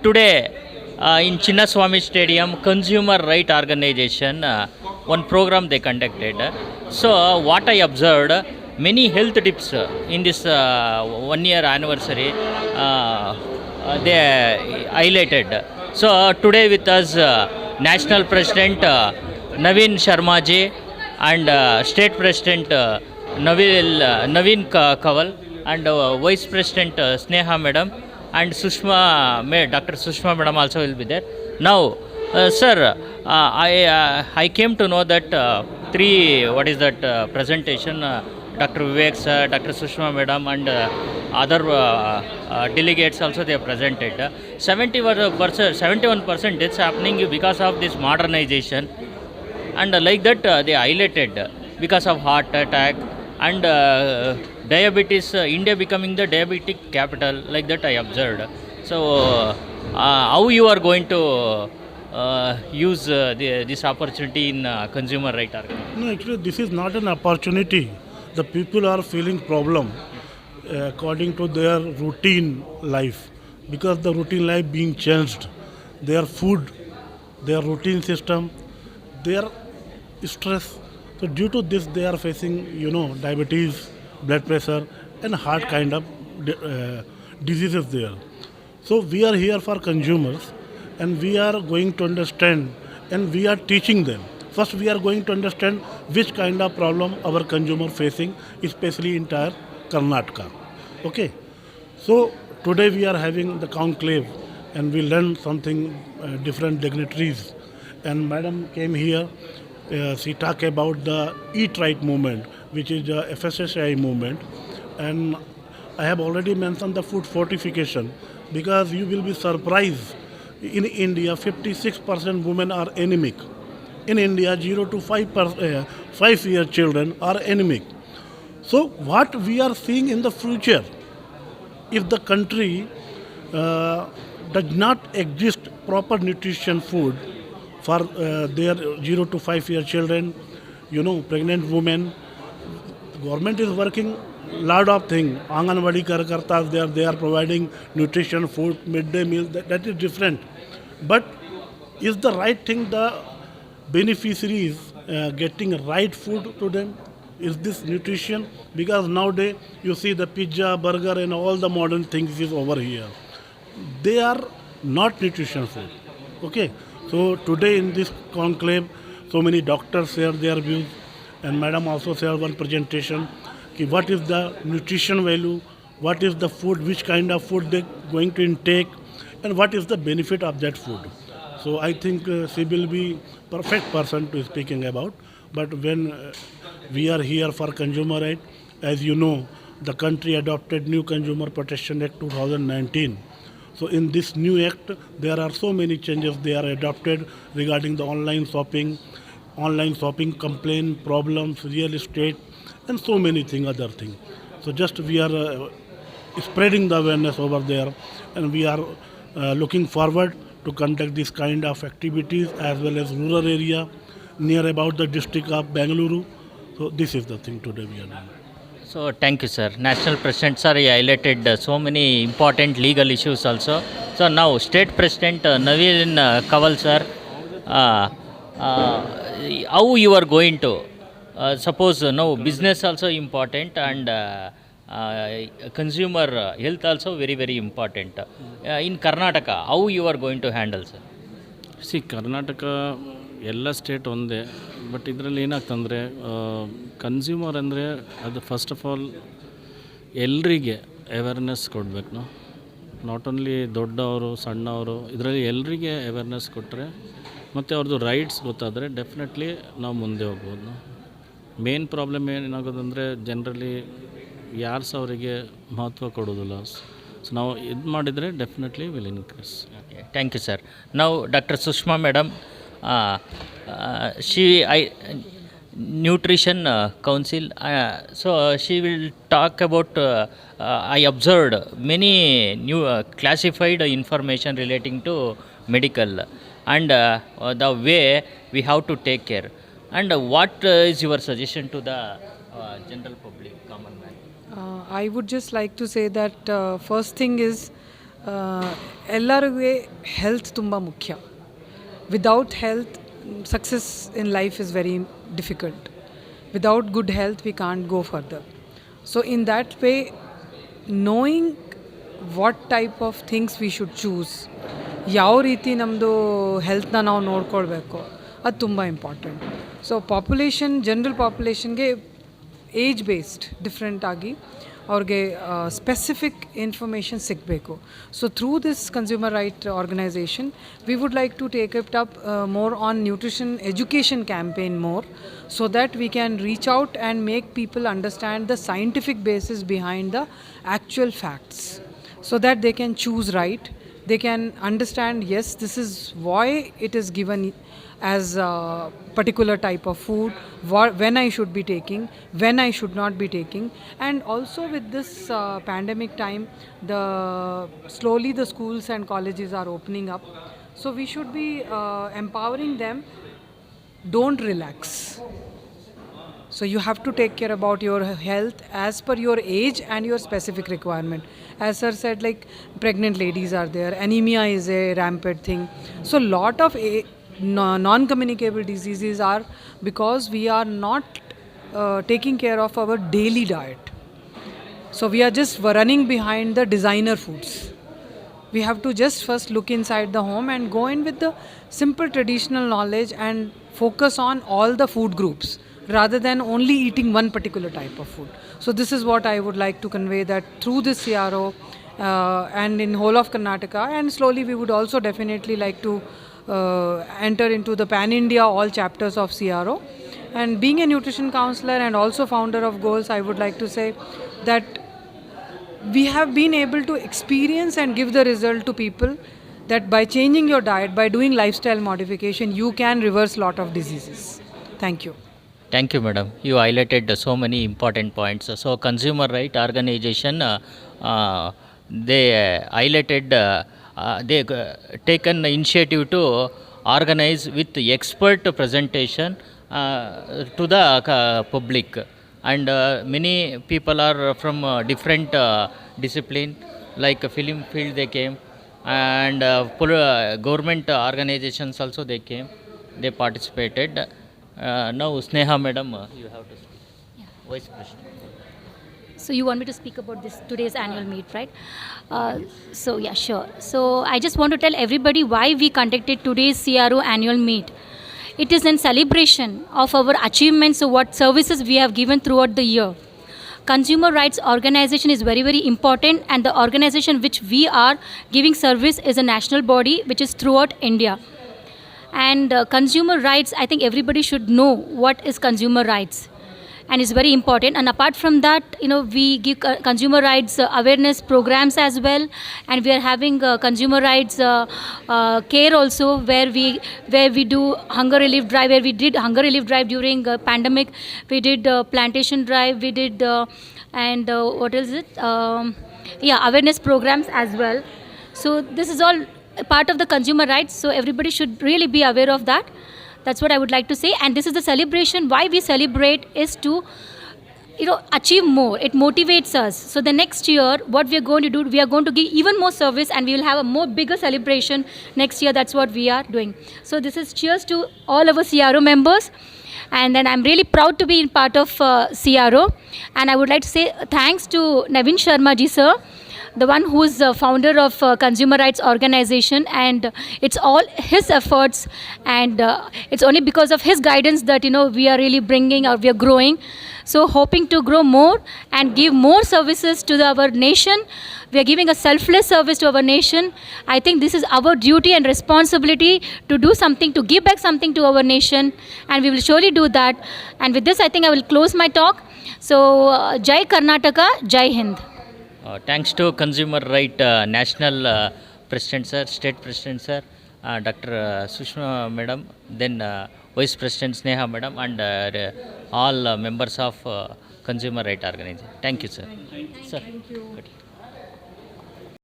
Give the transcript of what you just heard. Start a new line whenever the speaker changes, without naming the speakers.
Today in Chinnaswamy Stadium, Consumer Right Organization, one program they conducted. So what I observed, many health tips in this 1 year anniversary they highlighted. So today with us National President Naveen Sharmaji and State President Naveen Kaval and Vice President Sneha Madam and Dr. Sushma Madam also will be there. Now, sir, I came to know that presentation. Dr. Vivek sir, Dr. Sushma Madam, and other delegates also they have presented. 71% it's happening because of this modernization, and like that they highlighted because of heart attack and diabetes. India becoming the diabetic capital, like that I observed. So, how you are going to use this opportunity in consumer right argument?
No, actually, this is not an opportunity. The people are feeling problem according to their routine life, because the routine life being changed, their food, their routine system, their stress. So due to this, they are facing, diabetes, blood pressure, and heart kind of diseases there. So we are here for consumers, and we are going to understand, and we are teaching them. First, we are going to understand which kind of problem our consumer facing, especially in entire Karnataka. Okay. So today we are having the conclave, and we learn something different dignitaries. And Madam came here. She talked about the Eat Right movement, which is the FSSAI movement, and I have already mentioned the food fortification, because you will be surprised. In India, 56% women are anemic. In India, 0 to 5-year children are anemic. So what we are seeing in the future, if the country does not exist proper nutrition food for their 0 to 5-year children, pregnant women, government is working lot of things. Anganwadi Karkartas, they are providing nutrition food, midday meal, that is different. But is the right thing the beneficiaries getting right food to them? Is this nutrition? Because nowadays you see the pizza, burger, and all the modern things is over here. They are not nutrition food. Okay. So today in this conclave, so many doctors share their views, and Madam also shared one presentation. What is the nutrition value? What is the food? Which kind of food they going to intake? And what is the benefit of that food? So I think she will be perfect person to speaking about. But when we are here for consumer right, as you know, the country adopted new Consumer Protection Act 2019. So in this new act, there are so many changes they are adopted regarding the online shopping complaint, problems, real estate, and so many other things. So just we are spreading the awareness over there, and we are looking forward to conduct this kind of activities as well as rural area near about the district of Bengaluru. So this is the thing today we are doing.
So thank you, sir. National President, sir, he highlighted so many important legal issues also. So now State President Naveen Kaval, sir, how you are going to suppose now business also important, and consumer health also very important. In Karnataka, how you are going to handle, sir?
C Karnataka ಎಲ್ಲ state ಒಂದೇ, but ಇದರಲ್ಲಿ ಏನಾಗ್ತಂದರೆ consumer ಅಂದರೆ ಅದು first of all ಎಲ್ರಿಗೆ awareness ಕೊಡಬೇಕು ನಾವು. Not only ದೊಡ್ಡವರು ಸಣ್ಣವರು, ಇದರಲ್ಲಿ ಎಲ್ರಿಗೆ ಅವೇರ್ನೆಸ್ ಕೊಟ್ಟರೆ ಮತ್ತು ಅವ್ರದ್ದು ರೈಟ್ಸ್ ಗೊತ್ತಾದರೆ ಡೆಫಿನೆಟ್ಲಿ ನಾವು ಮುಂದೆ ಹೋಗ್ಬೋದು. ಮೇನ್ ಪ್ರಾಬ್ಲಮ್ ಏನಾಗೋದಂದರೆ ಜನರಲಿ ಯಾರು ಸಹ ಅವರಿಗೆ ಮಹತ್ವ ಕೊಡೋದಿಲ್ಲ. ಸೊ ನಾವು ಇದು ಮಾಡಿದರೆ definitely will increase.
Okay, thank you, sir. Now, Dr. Sushma Madam, Nutrition Council, so she will talk about, I observed many new classified information relating to medical, and the way we have to take care. And what is your suggestion to the general public, common man?
I would just like to say that first thing is ಎಲ್ಲರಿಗೂ health ತುಂಬ ಮುಖ್ಯ. Without health success in life is very difficult. Without good health we can't go further. So in that way, knowing what type of things we should choose, ಯಾವ ರೀತಿ ನಮ್ಮದು ಹೆಲ್ತ್ನ ನಾವು ನೋಡ್ಕೊಳ್ಬೇಕು, ಅದು ತುಂಬ ಇಂಪಾರ್ಟೆಂಟ್. ಸೊ ಜನರಲ್ ಪಾಪ್ಯುಲೇಷನ್ಗೆ ಏಜ್ ಬೇಸ್ಡ್ ಡಿಫ್ರೆಂಟ್ ಆಗಿ ಅವ್ರಿಗೆ ಸ್ಪೆಸಿಫಿಕ್ ಇನ್ಫಾರ್ಮೇಷನ್ ಸಿಗಬೇಕು. So through this consumer right organisation we would like to take it up more on nutrition education campaign more, so that we can reach out and make people understand the scientific basis behind the actual facts, so that they can choose right. They can understand, yes, this is why it is given as a particular type of food, when I should be taking, when I should not be taking. And also with this pandemic time, slowly the schools and colleges are opening up. So we should be empowering them. Don't relax. So you have to take care about your health as per your age and your specific requirement. As sir said, like pregnant ladies are there, anemia is a rampant thing. So lot of non-communicable diseases are because we are not taking care of our daily diet. So we are just running behind the designer foods. We have to just first look inside the home and go in with the simple traditional knowledge and focus on all the food groups rather than only eating one particular type of food. So this is what I would like to convey, that through this CRO and in whole of Karnataka, and slowly we would also definitely like to enter into the pan-India all chapters of CRO. And being a nutrition counselor and also founder of Goals, I would like to say that we have been able to experience and give the result to people that by changing your diet, by doing lifestyle modification, you can reverse lot of diseases. Thank you.
Thank you, madam. You highlighted so many important points. So consumer right organization, they highlighted, they taken initiative to organize with expert presentation to the public. And many people are from different discipline, like film field they came, and government organizations also they came, they participated. Now Sneha madam, you have to speak.
Yeah.
Vice President.
So you want me to speak about this today's annual meet, right? So yeah, sure. So I just want to tell everybody why we conducted today's CRO annual meet. It is in celebration of our achievements of what services we have given throughout the year. Consumer rights organization is very, very important, and the organization which we are giving service is a national body which is throughout India. And consumer rights, I think everybody should know what is consumer rights, and it's very important. And apart from that, we give consumer rights awareness programs as well, and we are having consumer rights care also, where we do hunger relief drive, where we did hunger relief drive during pandemic. We did plantation drive, we did and what is it, awareness programs as well. So this is all a part of the consumer rights, so everybody should really be aware of that. That's what I would like to say. And this is the celebration. Why we celebrate is to achieve more. It motivates us. So the next year, what we are going to do, we are going to give even more service, and we will have a more bigger celebration next year. That's what we are doing. So this is cheers to all our CRO members. And then I'm really proud to be in part of CRO. And I would like to say thanks to Naveen Sharma ji sir, the one who is founder of Consumer Rights Organization, and it's all his efforts, and it's only because of his guidance that we are really bringing, or we are growing. So hoping to grow more and give more services to our nation. We are giving a selfless service to our nation. I think this is our duty and responsibility to do something, to give back something to our nation, and we will surely do that. And with this, I think I will close my talk. So Jai Karnataka, Jai Hind.
Thanks to Consumer Right National President Sir, State President Sir, Dr. Sushma Madam, then Vice President Sneha Madam, and all members of Consumer Right Organization. Thank you, sir. Thank you. Sir. Thank you.